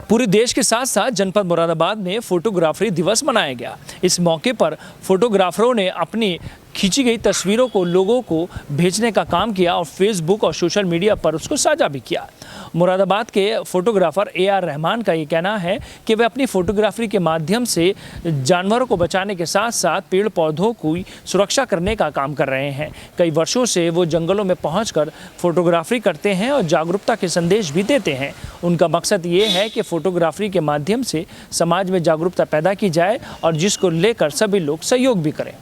पूरे देश के साथ साथ जनपद मुरादाबाद में फोटोग्राफी दिवस मनाया गया। इस मौके पर फोटोग्राफरों ने अपनी खींची गई तस्वीरों को लोगों को भेजने का काम किया और फेसबुक और सोशल मीडिया पर उसको साझा भी किया। मुरादाबाद के फोटोग्राफर AR रहमान का ये कहना है कि वे अपनी फोटोग्राफी के माध्यम से जानवरों को बचाने के साथ साथ पेड़ पौधों की सुरक्षा करने का काम कर रहे हैं। कई वर्षों से वो जंगलों में पहुंचकर फोटोग्राफी करते हैं और जागरूकता के संदेश भी देते हैं। उनका मकसद ये है कि फोटोग्राफी के माध्यम से समाज में जागरूकता पैदा की जाए और जिसको लेकर सभी लोग सहयोग भी करें।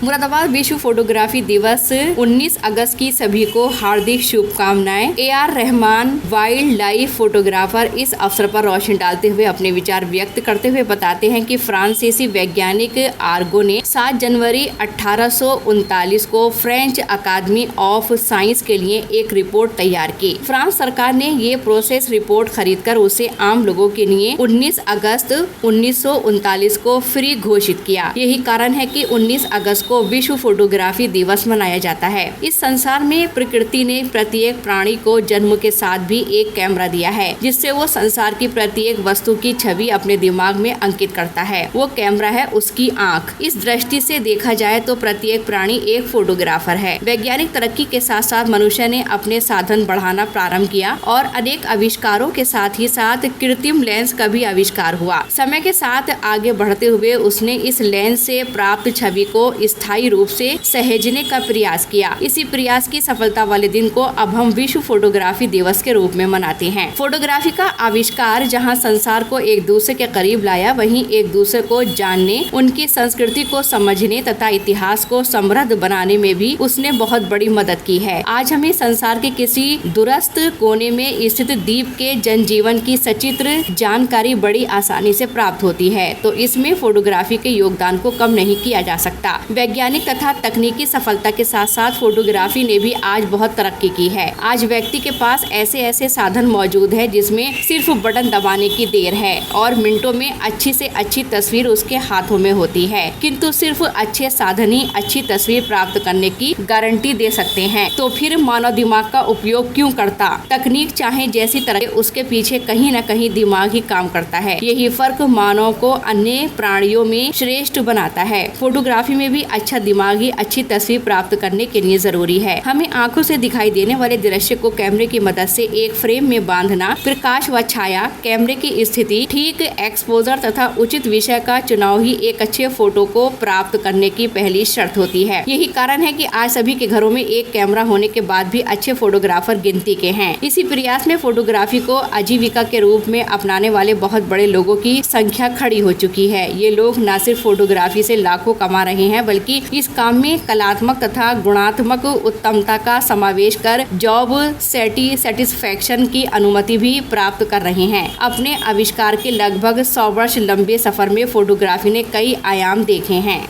मुरादाबाद विश्व फोटोग्राफी दिवस 19 अगस्त की सभी को हार्दिक शुभकामनाएं। AR Rahman wild life photographer इस अवसर पर रोशनी डालते हुए अपने विचार व्यक्त करते हुए बताते हैं कि फ्रांसीसी वैज्ञानिक आर्गो ने 7 जनवरी 1839 को फ्रेंच अकादमी ऑफ साइंस के लिए एक रिपोर्ट तैयार की। फ्रांस सरकार ने ये प्रोसेस रिपोर्ट खरीदकर उसे आम लोगों के लिए 19 अगस्त 1939 को फ्री घोषित किया। यही कारण है कि 19 अगस्त को विश्व फोटोग्राफी दिवस मनाया जाता है। इस संसार में प्रकृति ने प्रत्येक प्राणी को जन्म के साथ भी एक कैमरा दिया है, जिससे वो संसार की प्रत्येक वस्तु की छवि अपने दिमाग में अंकित करता है। वो कैमरा है उसकी आँख। इस दृष्टि से देखा जाए तो प्रत्येक प्राणी एक फोटोग्राफर है। वैज्ञानिक तरक्की के साथ साथ मनुष्य ने अपने साधन बढ़ाना प्रारंभ किया और अनेक आविष्कारों के साथ ही साथ कृत्रिम लेंस का भी आविष्कार हुआ। समय के साथ आगे बढ़ते हुए उसने इस लेंस से प्राप्त छवि को स्थायी रूप से सहेजने का प्रयास किया। इसी प्रयास की सफलता वाले दिन को अब हम विश्व फोटोग्राफी दिवस के रूप में मनाते हैं। फोटोग्राफी का आविष्कार जहां संसार को एक दूसरे के करीब लाया, वहीं एक दूसरे को जानने, उनकी संस्कृति को समझने तथा इतिहास को समृद्ध बनाने में भी उसने बहुत बड़ी मदद की है। आज हमें संसार के किसी दूरस्थ कोने में स्थित द्वीप के जनजीवन की सचित्र जानकारी बड़ी आसानी से प्राप्त होती है, तो इसमें फोटोग्राफी के योगदान को कम नहीं किया जा सकता। वैज्ञानिक तथा तकनीकी सफलता के साथ साथ फोटोग्राफी ने भी आज बहुत तरक्की की है। आज व्यक्ति के पास ऐसे साधन मौजूद है जिसमें सिर्फ बटन दबाने की देर है और मिनटों में अच्छी से अच्छी तस्वीर उसके हाथों में होती है। किंतु सिर्फ अच्छे साधन ही अच्छी तस्वीर प्राप्त करने की गारंटी दे सकते हैं, तो फिर मानव दिमाग का उपयोग क्यों करता? तकनीक चाहे जैसी तरह, उसके पीछे कहीं न कहीं दिमाग ही काम करता है। यही फर्क मानव को अन्य प्राणियों में श्रेष्ठ बनाता है। फोटोग्राफी में भी अच्छा दिमाग ही अच्छी तस्वीर प्राप्त करने के लिए जरूरी है। हमें आंखों से दिखाई देने वाले दृश्य को कैमरे की मदद से एक फ्रेम में बांधना, प्रकाश व छाया, कैमरे की स्थिति, ठीक एक्सपोजर तथा उचित विषय का चुनाव ही एक अच्छे फोटो को प्राप्त करने की पहली शर्त होती है। यही कारण है कि आज सभी के घरों में एक कैमरा होने के बाद भी अच्छे फोटोग्राफर गिनती के हैं। इसी प्रयास में फोटोग्राफी को आजीविका के रूप में अपनाने वाले बहुत बड़े लोगों की संख्या खड़ी हो चुकी है। ये लोग न सिर्फ फोटोग्राफी से लाखों कमा रहे हैं, बल्कि इस काम में कलात्मक तथा गुणात्मक उत्तमता का समावेश कर जॉब सेटिस्फैक्शन की अनुमति भी प्राप्त कर रहे हैं। अपने आविष्कार के लगभग 100 वर्ष लंबे सफर में फोटोग्राफी ने कई आयाम देखे हैं।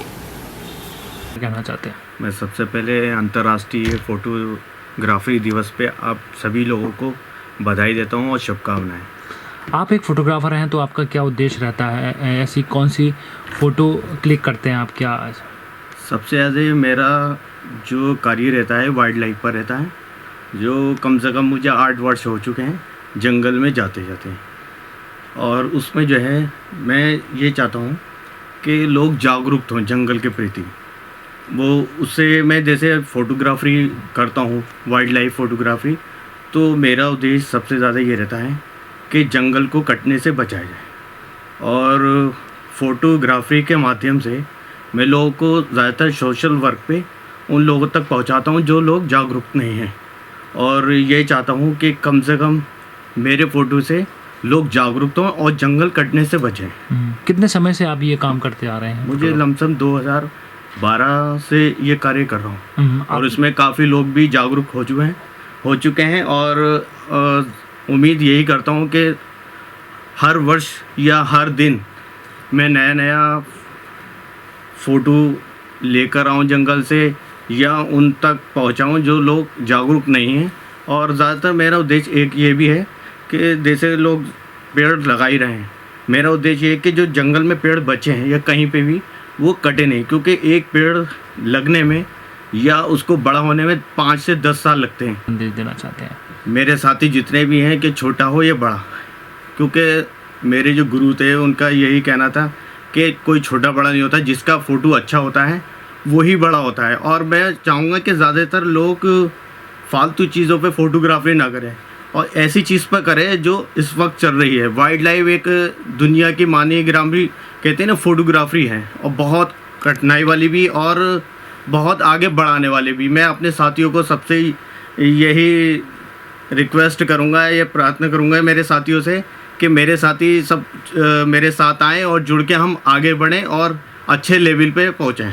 कहना चाहते हैं? मैं सबसे पहले अंतर्राष्ट्रीय फोटोग्राफी दिवस पे आप सभी लोगों को बधाई देता हूँ और शुभकामनाएं। आप एक फोटोग्राफर हैं तो आपका क्या उद्देश्य रहता है? ऐसी कौन सी फ़ोटो क्लिक करते हैं आप? क्या सबसे ज़्यादा मेरा जो कार्य रहता है वाइल्ड लाइफ पर रहता है, जो कम से कम मुझे 8 वर्ष हो चुके हैं जंगल में जाते जाते हैं। और उसमें जो है मैं ये चाहता हूँ कि लोग जागरूक हों जंगल के प्रति। वो उससे मैं जैसे फोटोग्राफी करता हूँ, वाइल्ड लाइफ फोटोग्राफी, तो मेरा उद्देश्य सबसे ज़्यादा ये रहता है कि जंगल को कटने से बचाया जाए। और फोटोग्राफी के माध्यम से मैं लोगों को ज़्यादातर सोशल वर्क पे उन लोगों तक पहुंचाता हूं जो लोग जागरूक नहीं हैं, और ये चाहता हूं कि कम से कम मेरे फ़ोटो से लोग जागरूक हों और जंगल कटने से बचें। कितने समय से आप ये काम करते आ रहे हैं? मुझे लमसम 2012 से ये कार्य कर रहा हूँ और इसमें काफ़ी लोग भी जागरूक हो चुके हैं और उम्मीद यही करता हूँ कि हर वर्ष या हर दिन मैं नया फ़ोटो लेकर आऊँ जंगल से या उन तक पहुँचाऊँ जो लोग जागरूक नहीं हैं। और ज़्यादातर मेरा उद्देश्य एक ये भी है कि जैसे लोग पेड़ लगा ही रहे हैं, मेरा उद्देश्य ये है कि जो जंगल में पेड़ बचे हैं या कहीं पे भी वो कटे नहीं, क्योंकि एक पेड़ लगने में या उसको बड़ा होने में 5 से 10 साल लगते हैं। संदेश देना चाहते हैं मेरे साथी जितने भी हैं कि छोटा हो या बड़ा, क्योंकि मेरे जो गुरु थे उनका यही कहना था कि कोई छोटा बड़ा नहीं होता, जिसका फ़ोटो अच्छा होता है वही बड़ा होता है। और मैं चाहूँगा कि ज़्यादातर लोग फालतू चीज़ों पे फ़ोटोग्राफी ना करें और ऐसी चीज़ पर करें जो इस वक्त चल रही है। वाइल्ड लाइफ एक दुनिया की मानवीय ग्रामी कहते हैं ना फोटोग्राफी है, और बहुत कठिनाई वाली भी और बहुत आगे बढ़ाने वाली भी। मैं अपने साथियों को सबसे यही रिक्वेस्ट करूँगा, ये प्रार्थना करूँगा मेरे साथियों से कि मेरे साथी सब मेरे साथ आएँ और जुड़ के हम आगे बढ़ें और अच्छे लेवल पे पहुँचें।